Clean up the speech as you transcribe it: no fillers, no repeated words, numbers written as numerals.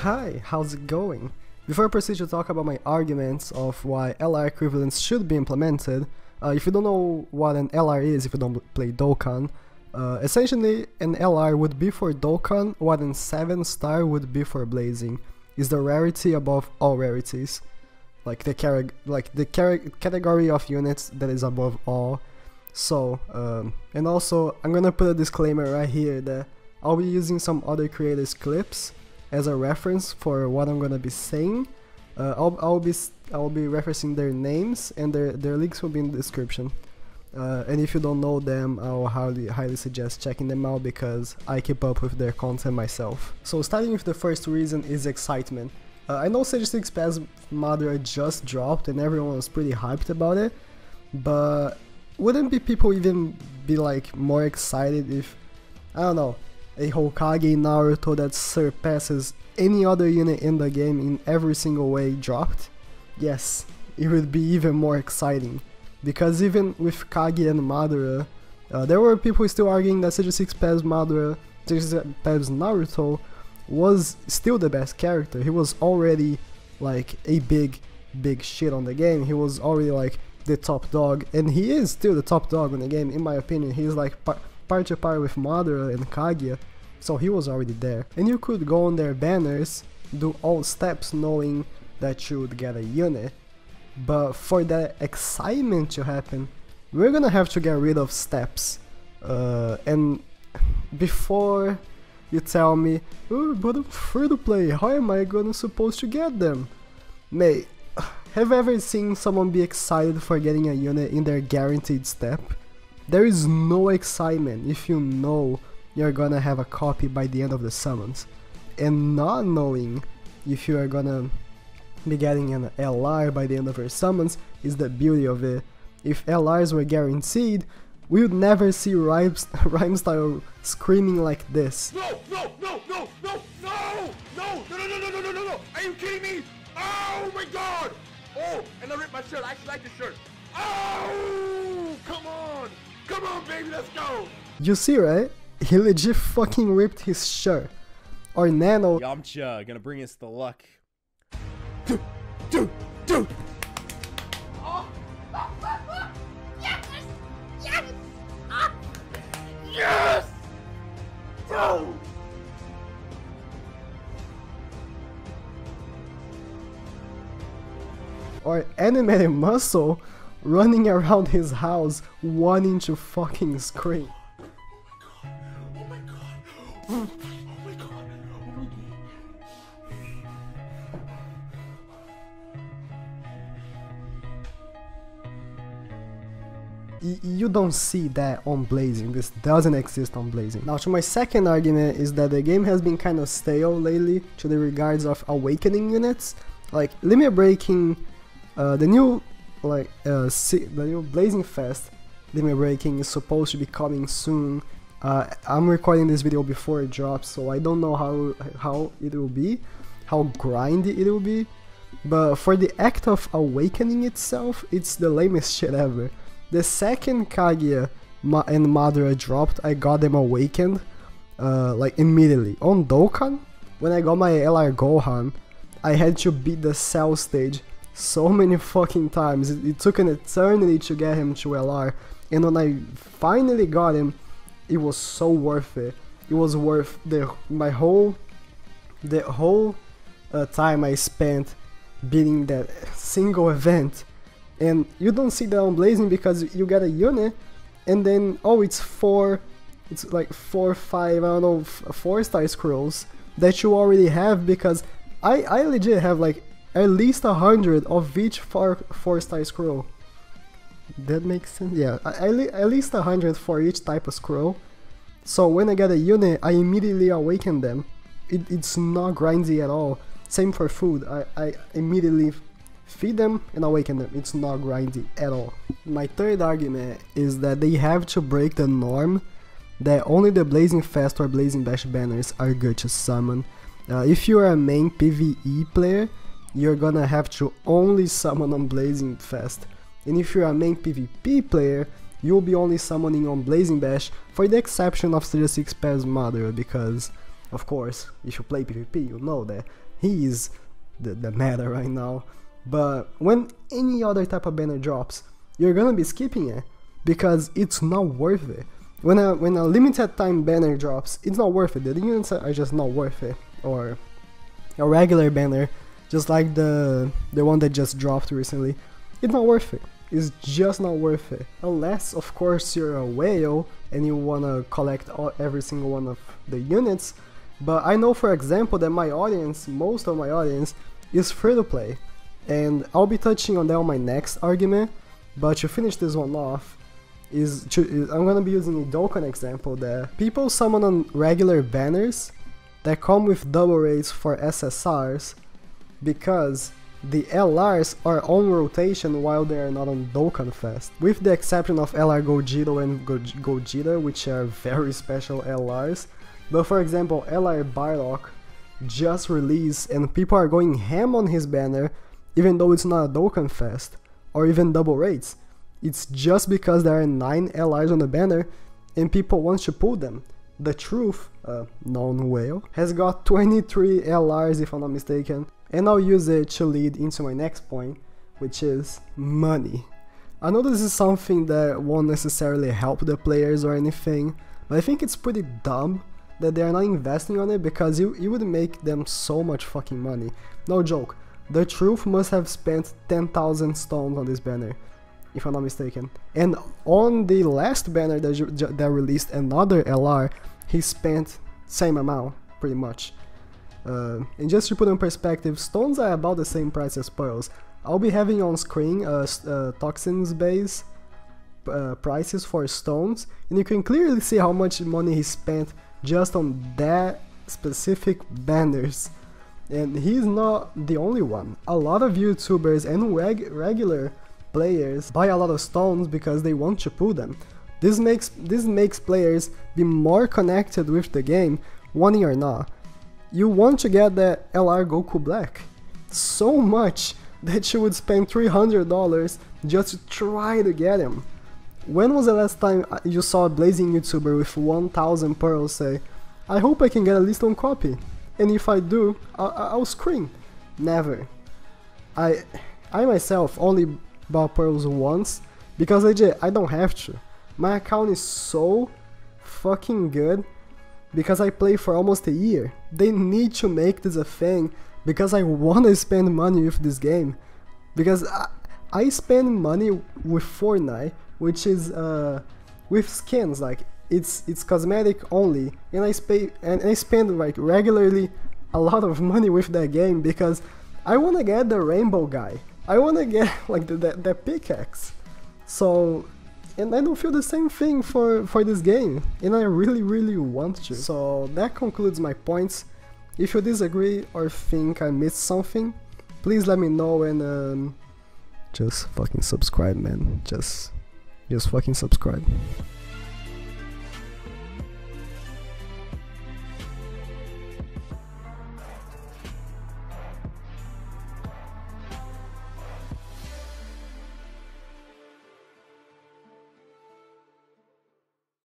Hi, how's it going? Before I proceed to talk about my arguments of why LR equivalents should be implemented, if you don't know what an LR is, if you don't play Dokkan, essentially an LR would be for Dokkan what an 7-star would be for Blazing. Is the rarity above all rarities. Like the category of units that is above all. So, and also I'm gonna put a disclaimer right here that I'll be using some other creators' clips as a reference for what I'm gonna be saying. I'll be referencing their names, and their links will be in the description. And if you don't know them, I'll highly suggest checking them out because I keep up with their content myself. So starting with the first reason is excitement. I know Stage 6 Pass Madara just dropped and everyone was pretty hyped about it, but wouldn't people even be like more excited if, I don't know, a Hokage Naruto that surpasses any other unit in the game in every single way dropped? Yes, it would be even more exciting. Because even with Kage and Madara, there were people still arguing that Stage 6 Pass Madara, Stage 6 Pass Naruto was still the best character. He was already like a big shit on the game. He was already like the top dog, and he is still the top dog in the game in my opinion. He's like par to par with Madara and Kaguya, so he was already there. And you could go on their banners, do all steps knowing that you would get a unit. But for that excitement to happen, we're gonna have to get rid of steps. And before you tell me, oh, but I'm free to play, how am I supposed to get them? Mate, have you ever seen someone be excited for getting a unit in their guaranteed step? There is no excitement if you know you're gonna have a copy by the end of the summons. And not knowing if you are gonna be getting an LR by the end of your summons is the beauty of it. If LRs were guaranteed, we would never see Rhymestyle screaming like this. No! Are you kidding me? Oh my god! Oh, and I ripped my shirt. I actually like this shirt. Oh! Come on! Come on, baby, let's go! You see, right? He legit fucking ripped his shirt. Or Nano. Yamcha, gonna bring us the luck. Dude! Oh. Yes! Yes! Yes! Oh! Or Animated Muscle running around his house wanting to fucking scream. Oh my god! Oh my god! You don't see that on Blazing. This doesn't exist on Blazing. Now to my second argument is that the game has been kind of stale lately to the regards of awakening units. Like limit breaking, the new Blazing Fest limit breaking is supposed to be coming soon. I'm recording this video before it drops, so I don't know how it will be, how grindy it will be. But for the act of awakening itself, it's the lamest shit ever. The second Kaguya and Madara dropped, I got them awakened, like immediately. On Dokkan, when I got my LR Gohan, I had to beat the Cell stage so many fucking times. It took an eternity to get him to LR, and when I finally got him, it was so worth it. It was worth the whole time I spent beating that single event. And you don't see that on Blazing because you get a unit and then, oh, it's like 4 or 5, I don't know, 4-star scrolls that you already have, because I legit have like at least 100 of each 4-star scroll. That makes sense? Yeah, at least 100 for each type of scroll. So when I get a unit, I immediately awaken them. It's not grindy at all. Same for food, I immediately feed them and awaken them. It's not grindy at all. My third argument is that they have to break the norm that only the Blazing Fest or Blazing Bash banners are good to summon. If you are a main PvE player, you're gonna have to only summon on Blazing Fest. And if you're a main PvP player, you'll be only summoning on Blazing Bash, for the exception of Stage 6 Pass Madara, because, of course, if you play PvP, you know that he is the meta right now. But when any other type of banner drops, you're gonna be skipping it because it's not worth it. When a limited time banner drops, it's not worth it. The units are just not worth it. Or a regular banner, just like the one that just dropped recently, it's not worth it. It's just not worth it. Unless, of course, you're a whale and you wanna collect every single one of the units. But I know, for example, that my audience, most of my audience, is free to play. And I'll be touching on that on my next argument. But to finish this one off, I'm gonna be using a Dokkan example there. People summon on regular banners that come with double rates for SSRs because the LRs are on rotation while they are not on Dokkan Fest, with the exception of LR Gogeta and Gogeta, which are very special LRs. But for example, LR Bardock just released and people are going ham on his banner even though it's not a Dokkan Fest or even double rates. It's just because there are 9 LRs on the banner and people want to pull them. The Truth, known whale, has got 23 LRs if I'm not mistaken, and I'll use it to lead into my next point, which is money. I know this is something that won't necessarily help the players or anything, but I think it's pretty dumb that they are not investing on it because it would make them so much fucking money. No joke, The Truth must have spent 10,000 stones on this banner, if I'm not mistaken. And on the last banner that released another LR, he spent same amount, pretty much. And just to put in perspective, stones are about the same price as pearls. I'll be having on screen toxins base prices for stones, and you can clearly see how much money he spent just on that specific banners. And he's not the only one. A lot of YouTubers and regular players buy a lot of stones because they want to pull them. This makes players be more connected with the game, wanting or not. You want to get that LR Goku Black so much that you would spend $300 just to try to get him. When was the last time you saw a blazing YouTuber with 1000 pearls say, "I hope I can get at least one copy, and if I do, I'll scream"? Never. I myself only bought pearls once because I don't have to. My account is so fucking good because I play for almost a year. They need to make this a thing because I want to spend money with this game. Because I spend money with Fortnite, which is with skins, like it's cosmetic only, and I spend like regularly a lot of money with that game because I want to get the rainbow guy. I want to get like the pickaxe. So, and I don't feel the same thing for this game, and I really want to. So that concludes my points. If you disagree or think I missed something, please let me know, and just fucking subscribe, man. Just fucking subscribe.